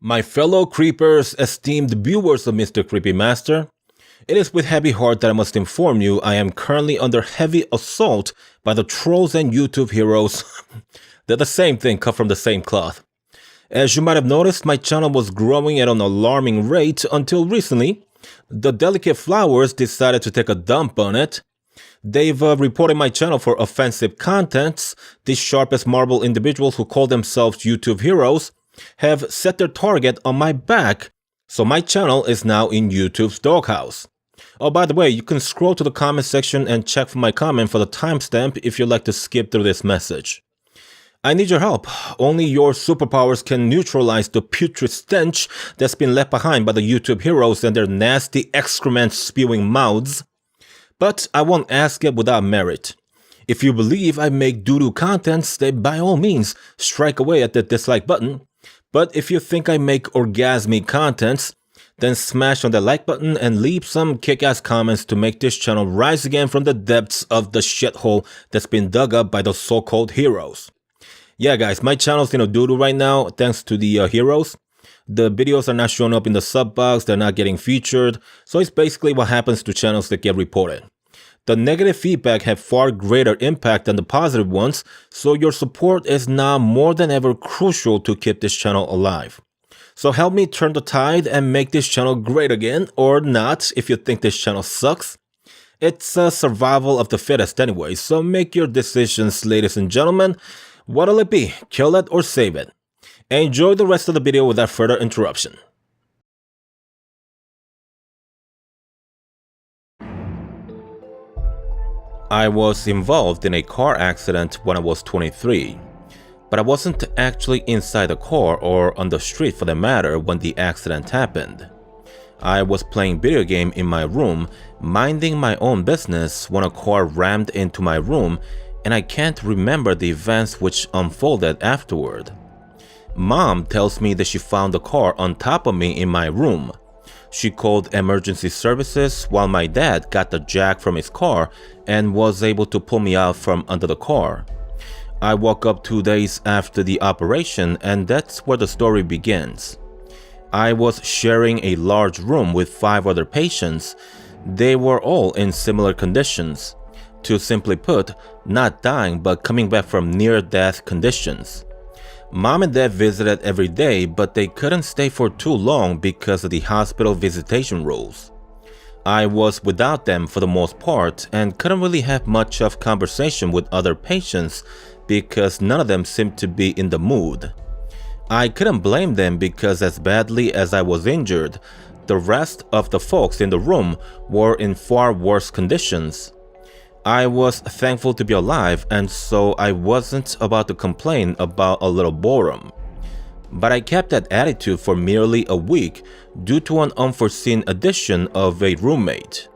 My fellow creepers, esteemed viewers of Mr. Creepy Master, it is with heavy heart that I must inform you I am currently under heavy assault by the trolls and YouTube heroes. They're the same thing, cut from the same cloth. As you might have noticed, my channel was growing at an alarming rate until recently. The delicate flowers decided to take a dump on it. They've reported my channel for offensive contents. These sharp as marble individuals who call themselves YouTube heroes have set their target on my back, so my channel is now in YouTube's doghouse. Oh, by the way, you can scroll to the comment section and check for my comment for the timestamp if you'd like to skip through this message. I need your help. Only your superpowers can neutralize the putrid stench that's been left behind by the YouTube heroes and their nasty excrement-spewing mouths. But I won't ask it without merit. If you believe I make doo-doo contents, then by all means, strike away at the dislike button. But if you think I make orgasmic contents, then smash on the like button and leave some kick-ass comments to make this channel rise again from the depths of the shithole that's been dug up by the so-called heroes. Yeah guys, my channel's in a doo-doo right now thanks to the heroes. The videos are not showing up in the sub box, they're not getting featured, so it's basically what happens to channels that get reported. The negative feedback had far greater impact than the positive ones, so your support is now more than ever crucial to keep this channel alive. So help me turn the tide and make this channel great again, or not if you think this channel sucks. It's a survival of the fittest anyway, so make your decisions, ladies and gentlemen. What'll it be? Kill it or save it? Enjoy the rest of the video without further interruption. I was involved in a car accident when I was 23, but I wasn't actually inside the car or on the street for that matter when the accident happened. I was playing video game in my room, minding my own business when a car rammed into my room, and I can't remember the events which unfolded afterward. Mom tells me that she found the car on top of me in my room. She called emergency services while my dad got the jack from his car and was able to pull me out from under the car. I woke up 2 days after the operation, and that's where the story begins. I was sharing a large room with 5 other patients. They were all in similar conditions. To simply put, not dying but coming back from near-death conditions. Mom and Dad visited every day, but they couldn't stay for too long because of the hospital visitation rules. I was without them for the most part and couldn't really have much of conversation with other patients because none of them seemed to be in the mood. I couldn't blame them because as badly as I was injured, the rest of the folks in the room were in far worse conditions. I was thankful to be alive, and so I wasn't about to complain about a little boredom. But I kept that attitude for merely a week due to an unforeseen addition of a roommate.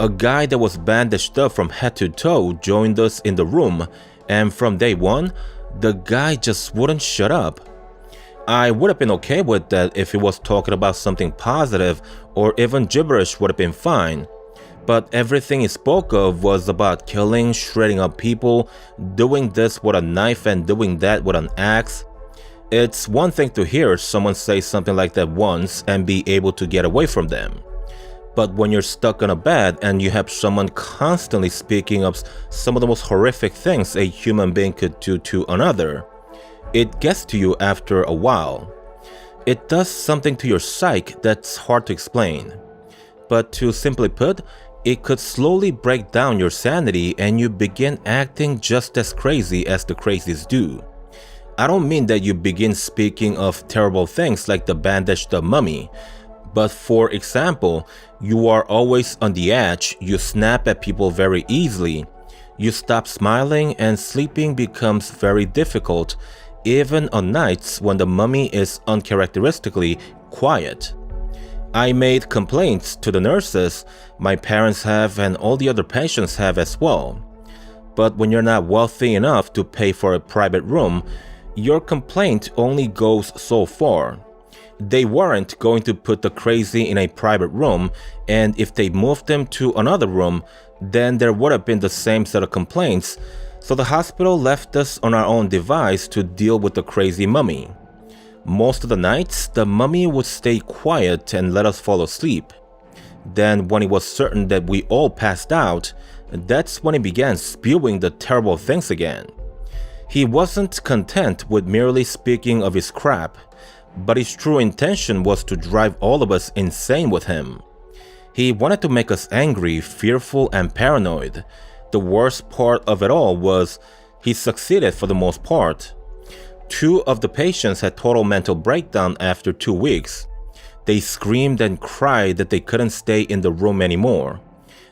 A guy that was bandaged up from head to toe joined us in the room, and from day one, the guy just wouldn't shut up. I would have been okay with that if he was talking about something positive, or even gibberish would have been fine. But everything he spoke of was about killing, shredding up people, doing this with a knife and doing that with an axe. It's one thing to hear someone say something like that once and be able to get away from them. But when you're stuck on a bed and you have someone constantly speaking of some of the most horrific things a human being could do to another, it gets to you after a while. It does something to your psyche that's hard to explain. But to simply put, it could slowly break down your sanity and you begin acting just as crazy as the crazies do. I don't mean that you begin speaking of terrible things like the bandaged up mummy, but for example, you are always on the edge, you snap at people very easily, you stop smiling, and sleeping becomes very difficult, even on nights when the mummy is uncharacteristically quiet. I made complaints to the nurses, my parents have, and all the other patients have as well. But when you're not wealthy enough to pay for a private room, your complaint only goes so far. They weren't going to put the crazy in a private room, and if they moved them to another room, then there would have been the same set of complaints, so the hospital left us on our own device to deal with the crazy mummy. Most of the nights, the mummy would stay quiet and let us fall asleep. Then, when it was certain that we all passed out, that's when he began spewing the terrible things again. He wasn't content with merely speaking of his crap, but his true intention was to drive all of us insane with him. He wanted to make us angry, fearful, and paranoid. The worst part of it all was he succeeded for the most part. 2 of the patients had total mental breakdown after 2 weeks. They screamed and cried that they couldn't stay in the room anymore.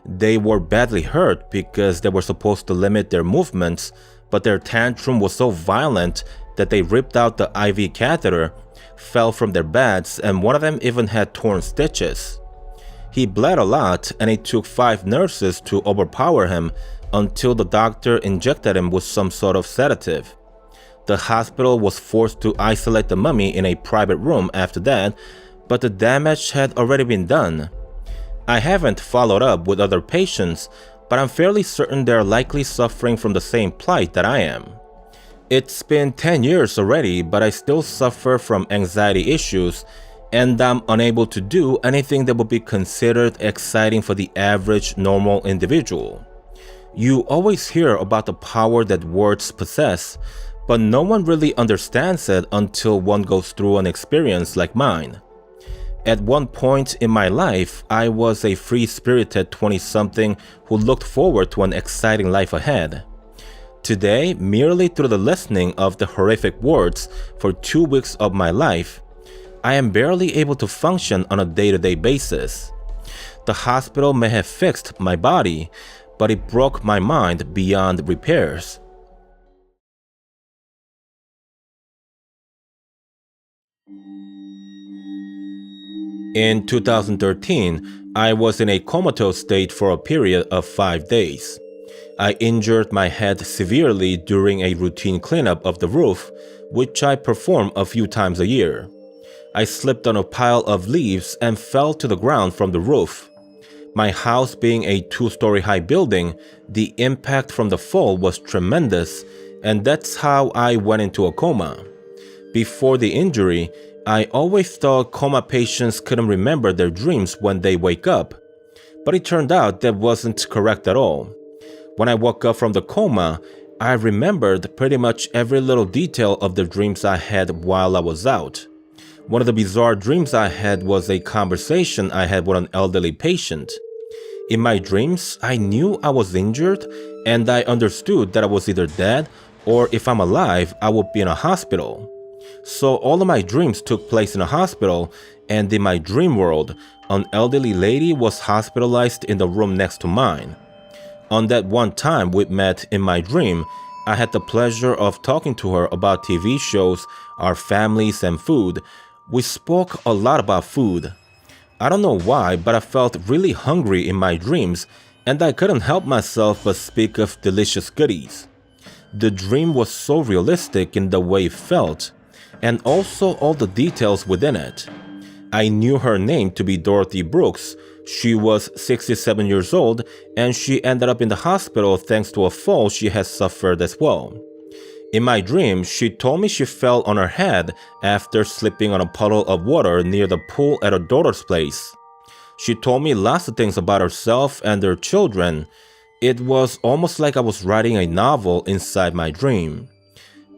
They were badly hurt because they were supposed to limit their movements, but their tantrum was so violent that they ripped out the IV catheter, fell from their beds, and one of them even had torn stitches. He bled a lot, and it took 5 nurses to overpower him until the doctor injected him with some sort of sedative. The hospital was forced to isolate the mummy in a private room after that, but the damage had already been done. I haven't followed up with other patients, but I'm fairly certain they're likely suffering from the same plight that I am. It's been 10 years already, but I still suffer from anxiety issues, and I'm unable to do anything that would be considered exciting for the average normal individual. You always hear about the power that words possess, but no one really understands it until one goes through an experience like mine. At one point in my life, I was a free-spirited 20-something who looked forward to an exciting life ahead. Today, merely through the listening of the horrific words for 2 weeks of my life, I am barely able to function on a day-to-day basis. The hospital may have fixed my body, but it broke my mind beyond repairs. In 2013, I was in a comatose state for a period of 5 days. I injured my head severely during a routine cleanup of the roof, which I perform a few times a year. I slipped on a pile of leaves and fell to the ground from the roof. My house being a 2-story high building, the impact from the fall was tremendous, and that's how I went into a coma. Before the injury, I always thought coma patients couldn't remember their dreams when they wake up, but it turned out that wasn't correct at all. When I woke up from the coma, I remembered pretty much every little detail of the dreams I had while I was out. One of the bizarre dreams I had was a conversation I had with an elderly patient. In my dreams, I knew I was injured, and I understood that I was either dead or if I'm alive, I would be in a hospital. So all of my dreams took place in a hospital, and in my dream world, an elderly lady was hospitalized in the room next to mine. On that one time we met in my dream, I had the pleasure of talking to her about TV shows, our families, and food. We spoke a lot about food. I don't know why, but I felt really hungry in my dreams, and I couldn't help myself but speak of delicious goodies. The dream was so realistic in the way it felt, and also all the details within it. I knew her name to be Dorothy Brooks. She was 67 years old, and she ended up in the hospital thanks to a fall she had suffered as well. In my dream, she told me she fell on her head after slipping on a puddle of water near the pool at her daughter's place. She told me lots of things about herself and her children. It was almost like I was writing a novel inside my dream.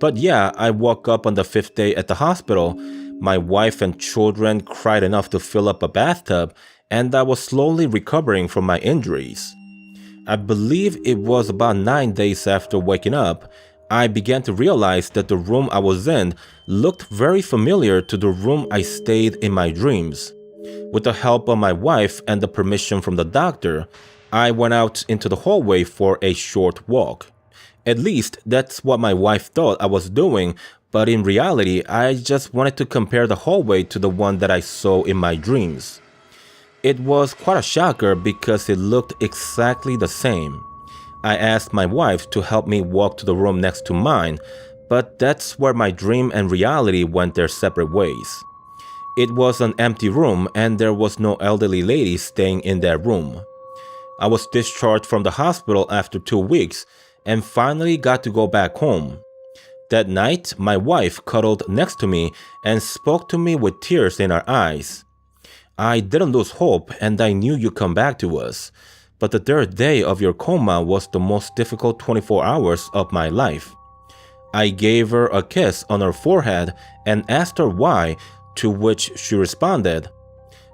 But yeah, I woke up on the 5th day at the hospital. My wife and children cried enough to fill up a bathtub, and I was slowly recovering from my injuries. I believe it was about 9 days after waking up, I began to realize that the room I was in looked very familiar to the room I stayed in my dreams. With the help of my wife and the permission from the doctor, I went out into the hallway for a short walk. At least, that's what my wife thought I was doing, but in reality, I just wanted to compare the hallway to the one that I saw in my dreams. It was quite a shocker because it looked exactly the same. I asked my wife to help me walk to the room next to mine, but that's where my dream and reality went their separate ways. It was an empty room and there was no elderly lady staying in that room. I was discharged from the hospital after 2 weeks and finally got to go back home. That night, my wife cuddled next to me and spoke to me with tears in her eyes. I didn't lose hope and I knew you'd come back to us. But the third day of your coma was the most difficult 24 hours of my life. I gave her a kiss on her forehead and asked her why, to which she responded,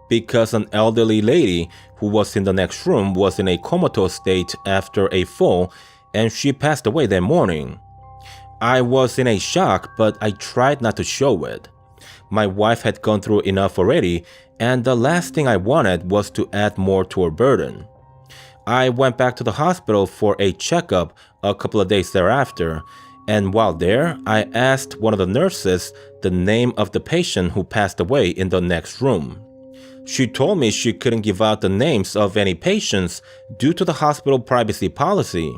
because an elderly lady who was in the next room was in a comatose state after a fall and she passed away that morning. I was in a shock, but I tried not to show it. My wife had gone through enough already, and the last thing I wanted was to add more to her burden. I went back to the hospital for a checkup a couple of days thereafter, and while there, I asked one of the nurses the name of the patient who passed away in the next room. She told me she couldn't give out the names of any patients due to the hospital privacy policy.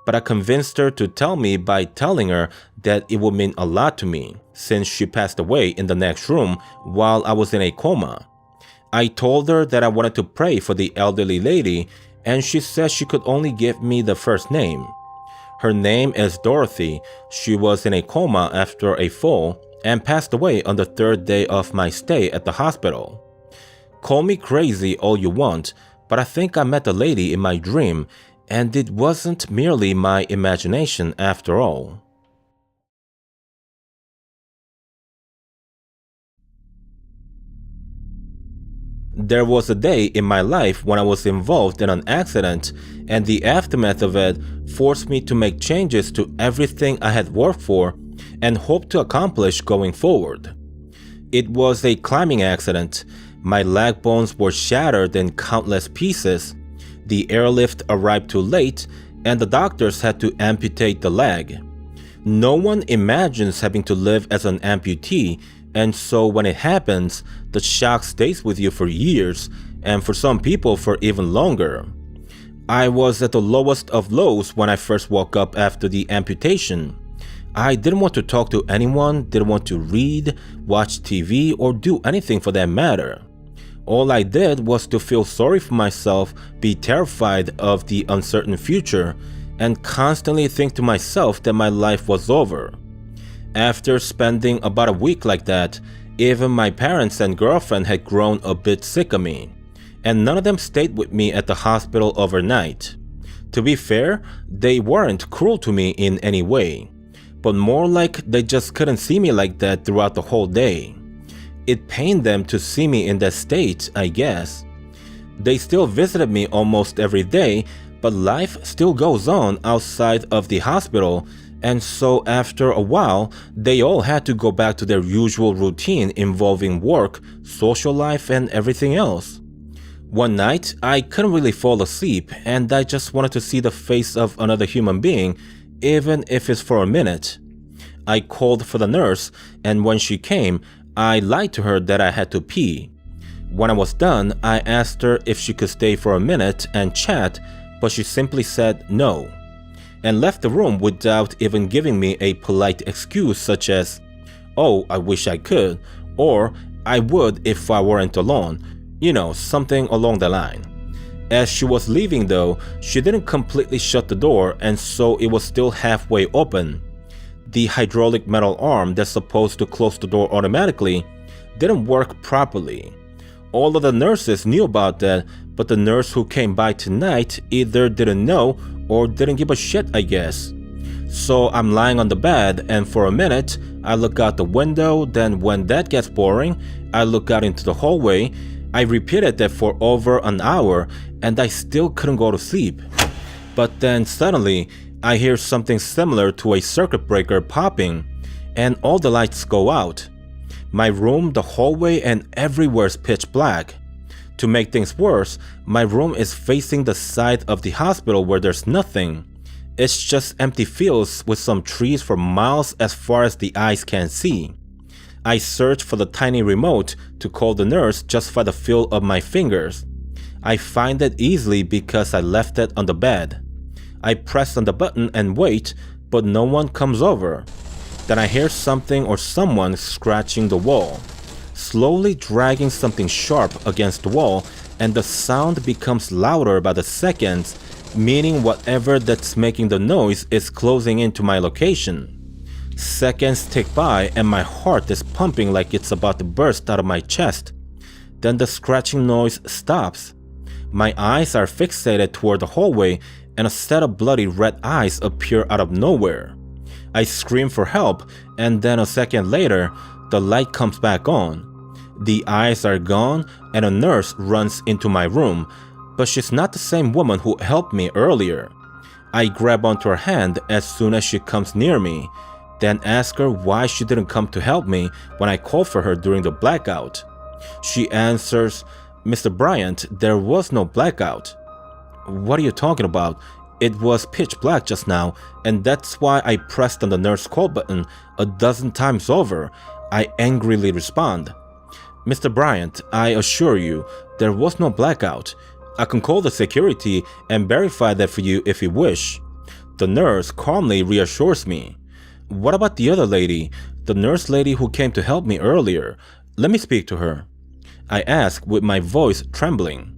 But I convinced her to tell me by telling her that it would mean a lot to me, since she passed away in the next room while I was in a coma. I told her that I wanted to pray for the elderly lady, and she said she could only give me the first name. Her name is Dorothy. She was in a coma after a fall and passed away on the third day of my stay at the hospital. Call me crazy all you want, but I think I met the lady in my dream, and it wasn't merely my imagination after all. There was a day in my life when I was involved in an accident, and the aftermath of it forced me to make changes to everything I had worked for and hoped to accomplish going forward. It was a climbing accident. My leg bones were shattered in countless pieces. The airlift arrived too late, and the doctors had to amputate the leg. No one imagines having to live as an amputee, and so when it happens, the shock stays with you for years, and for some people for even longer. I was at the lowest of lows when I first woke up after the amputation. I didn't want to talk to anyone, didn't want to read, watch TV, or do anything for that matter. All I did was to feel sorry for myself, be terrified of the uncertain future, and constantly think to myself that my life was over. After spending about a week like that, even my parents and girlfriend had grown a bit sick of me, and none of them stayed with me at the hospital overnight. To be fair, they weren't cruel to me in any way, but more like they just couldn't see me like that throughout the whole day. It pained them to see me in that state, I guess. They still visited me almost every day, but life still goes on outside of the hospital, and so after a while, they all had to go back to their usual routine involving work, social life, and everything else. One night, I couldn't really fall asleep, and I just wanted to see the face of another human being, even if it's for a minute. I called for the nurse, and when she came, I lied to her that I had to pee. When I was done, I asked her if she could stay for a minute and chat, but she simply said no, and left the room without even giving me a polite excuse such as, "Oh, I wish I could," or "I would if I weren't alone," something along the line. As she was leaving though, she didn't completely shut the door, and so it was still halfway open. The hydraulic metal arm that's supposed to close the door automatically didn't work properly. All of the nurses knew about that, but the nurse who came by tonight either didn't know or didn't give a shit, I guess. So I'm lying on the bed, and for a minute, I look out the window, then when that gets boring, I look out into the hallway. I repeated that for over an hour, and I still couldn't go to sleep. But then suddenly, I hear something similar to a circuit breaker popping, and all the lights go out. My room, the hallway, and everywhere is pitch black. To make things worse, my room is facing the side of the hospital where there's nothing. It's just empty fields with some trees for miles as far as the eyes can see. I search for the tiny remote to call the nurse just by the feel of my fingers. I find it easily because I left it on the bed. I press on the button and wait, but no one comes over. Then I hear something or someone scratching the wall, slowly dragging something sharp against the wall, and the sound becomes louder by the seconds, meaning whatever that's making the noise is closing into my location. Seconds tick by and my heart is pumping like it's about to burst out of my chest. Then the scratching noise stops. My eyes are fixated toward the hallway and a set of bloody red eyes appear out of nowhere. I scream for help, and then a second later, the light comes back on. The eyes are gone and a nurse runs into my room, but she's not the same woman who helped me earlier. I grab onto her hand as soon as she comes near me, then ask her why she didn't come to help me when I called for her during the blackout. She answers, "Mr. Bryant, there was no blackout." "What are you talking about? It was pitch black just now, and that's why I pressed on the nurse call button a dozen times over," I angrily respond. "Mr. Bryant, I assure you, there was no blackout. I can call the security and verify that for you if you wish." The nurse calmly reassures me. "What about the other lady, the nurse lady who came to help me earlier? Let me speak to her." I ask with my voice trembling.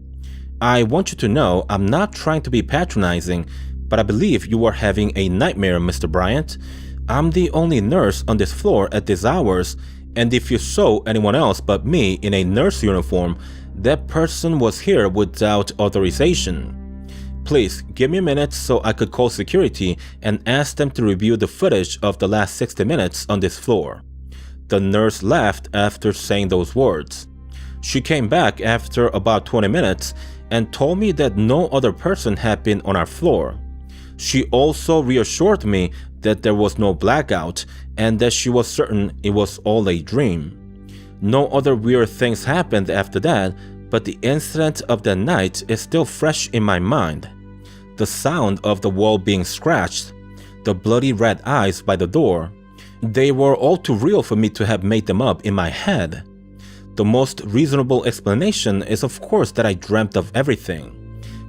"I want you to know I'm not trying to be patronizing, but I believe you are having a nightmare, Mr. Bryant. I'm the only nurse on this floor at these hours, and if you saw anyone else but me in a nurse uniform, that person was here without authorization. Please give me a minute so I could call security and ask them to review the footage of the last 60 minutes on this floor." The nurse laughed after saying those words. She came back after about 20 minutes and told me that no other person had been on our floor. She also reassured me that there was no blackout and that she was certain it was all a dream. No other weird things happened after that, but the incident of that night is still fresh in my mind. The sound of the wall being scratched, the bloody red eyes by the door, they were all too real for me to have made them up in my head. The most reasonable explanation is of course that I dreamt of everything.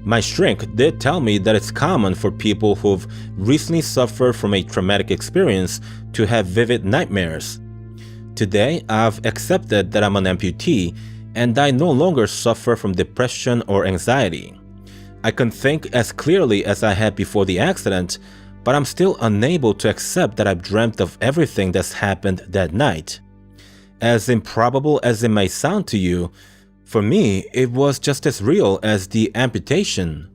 My shrink did tell me that it's common for people who've recently suffered from a traumatic experience to have vivid nightmares. Today, I've accepted that I'm an amputee and I no longer suffer from depression or anxiety. I can think as clearly as I had before the accident, but I'm still unable to accept that I've dreamt of everything that's happened that night. As improbable as it may sound to you, for me, it was just as real as the amputation.